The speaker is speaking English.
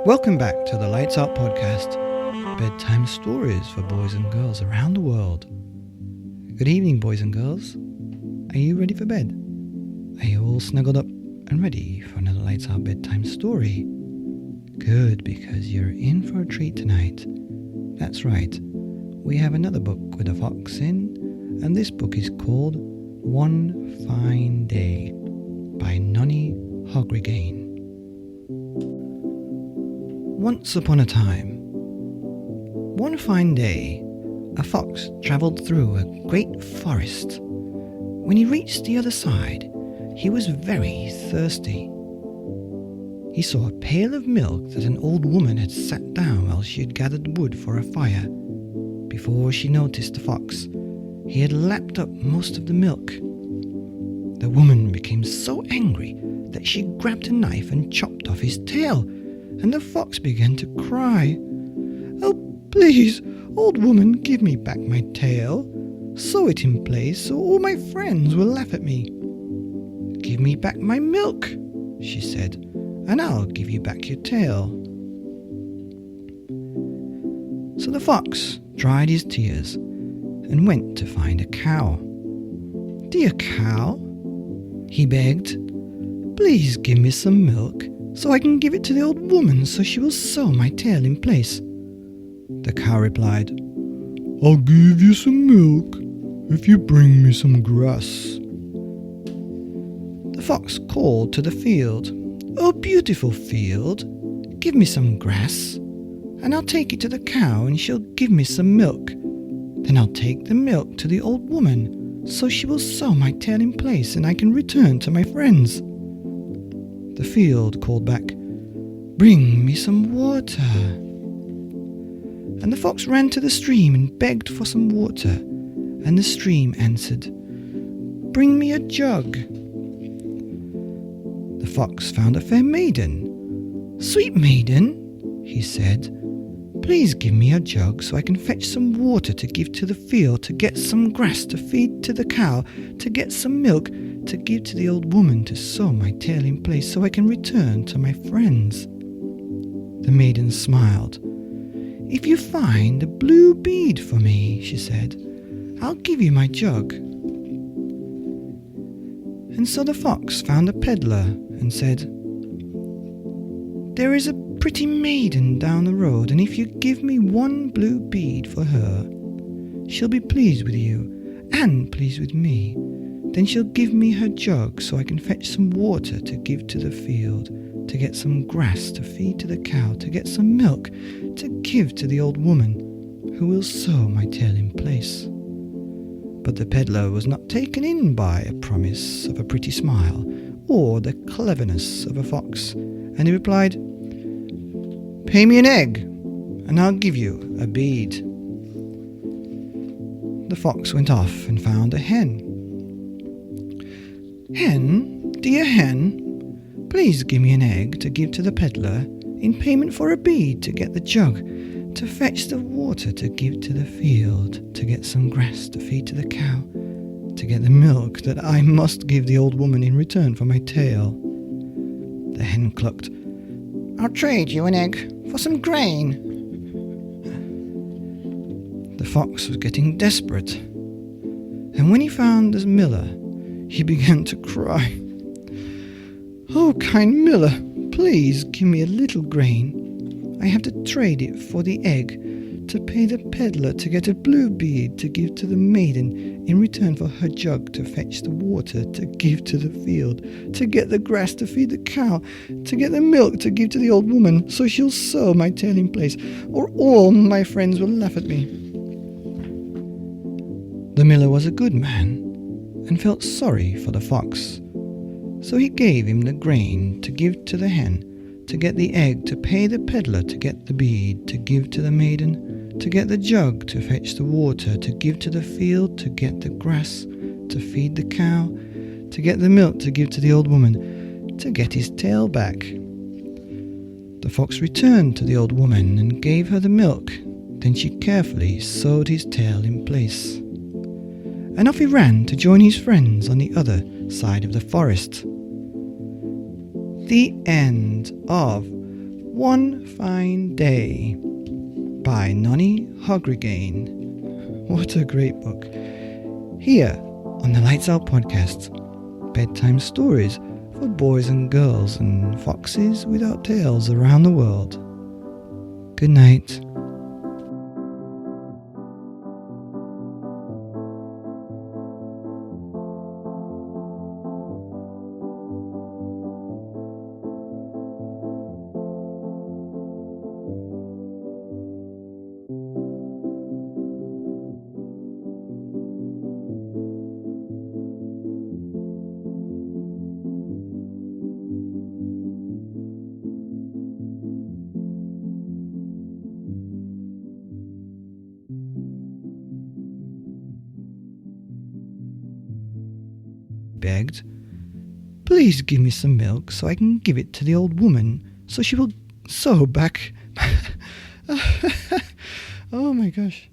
Welcome back to the Lights Out podcast, bedtime stories for boys and girls around the world. Good evening, boys and girls. Are you ready for bed? Are you all snuggled up and ready for another Lights Out bedtime story? Good, because you're in for a treat tonight. That's right, we have another book with a fox in, and this book is called One Fine Day by Nonny Hogrogain. Once upon a time, one fine day, a fox travelled through a great forest. When he reached the other side, he was very thirsty. He saw a pail of milk that an old woman had set down while she had gathered wood for a fire. Before she noticed the fox, he had lapped up most of the milk. The woman became so angry that she grabbed a knife and chopped off his tail, and the fox began to cry. "Oh, please, old woman, give me back my tail. Sew it in place so all my friends will laugh at me." "Give me back my milk," she said, "and I'll give you back your tail." So the fox dried his tears and went to find a cow. "Dear cow," he begged, "please give me some milk so I can give it to the old woman so she will sew my tail in place." The cow replied, "I'll give you some milk if you bring me some grass." The fox called to the field, "Oh, beautiful field, give me some grass, and I'll take it to the cow and she'll give me some milk. Then I'll take the milk to the old woman so she will sew my tail in place and I can return to my friends." The field called back, "Bring me some water." And the fox ran to the stream and begged for some water, and the stream answered, "Bring me a jug." The fox found a fair maiden. "Sweet maiden," he said, "please give me a jug so I can fetch some water to give to the field, to get some grass to feed to the cow, to get some milk to give to the old woman to sew my tail in place so I can return to my friends." The maiden smiled. "If you find a blue bead for me," she said, "I'll give you my jug." And so the fox found a peddler and said, "There is a pretty maiden down the road, and if you give me one blue bead for her, she'll be pleased with you and pleased with me. Then she'll give me her jug so I can fetch some water to give to the field, to get some grass to feed to the cow, to get some milk to give to the old woman who will sew my tail in place." But the peddler was not taken in by a promise of a pretty smile or the cleverness of a fox, and he replied, "Pay me an egg, and I'll give you a bead." The fox went off and found a hen. "Hen, dear hen, please give me an egg to give to the peddler in payment for a bead to get the jug, to fetch the water to give to the field, to get some grass to feed to the cow, to get the milk that I must give the old woman in return for my tail." The hen clucked, "I'll trade you an egg for some grain." The fox was getting desperate, and when he found the miller, he began to cry. "Oh, kind miller, please give me a little grain. I have to trade it for the egg, to pay the peddler to get a blue bead to give to the maiden in return for her jug to fetch the water to give to the field, to get the grass to feed the cow, to get the milk to give to the old woman so she'll sew my tail in place, or all my friends will laugh at me." The miller was a good man and felt sorry for the fox, so he gave him the grain to give to the hen, to get the egg to pay the peddler to get the bead to give to the maiden, to get the jug to fetch the water to give to the field, to get the grass to feed the cow, to get the milk to give to the old woman, to get his tail back. The fox returned to the old woman and gave her the milk. Then she carefully sewed his tail in place, and off he ran to join his friends on the other side of the forest. The end of One Fine Day by Nonny Hogrogain. What a great book. Here on the Lights Out podcast, bedtime stories for boys and girls and foxes without tails around the world. Good night. Begged, "Please give me some milk so I can give it to the old woman so she will sew back." Oh my gosh.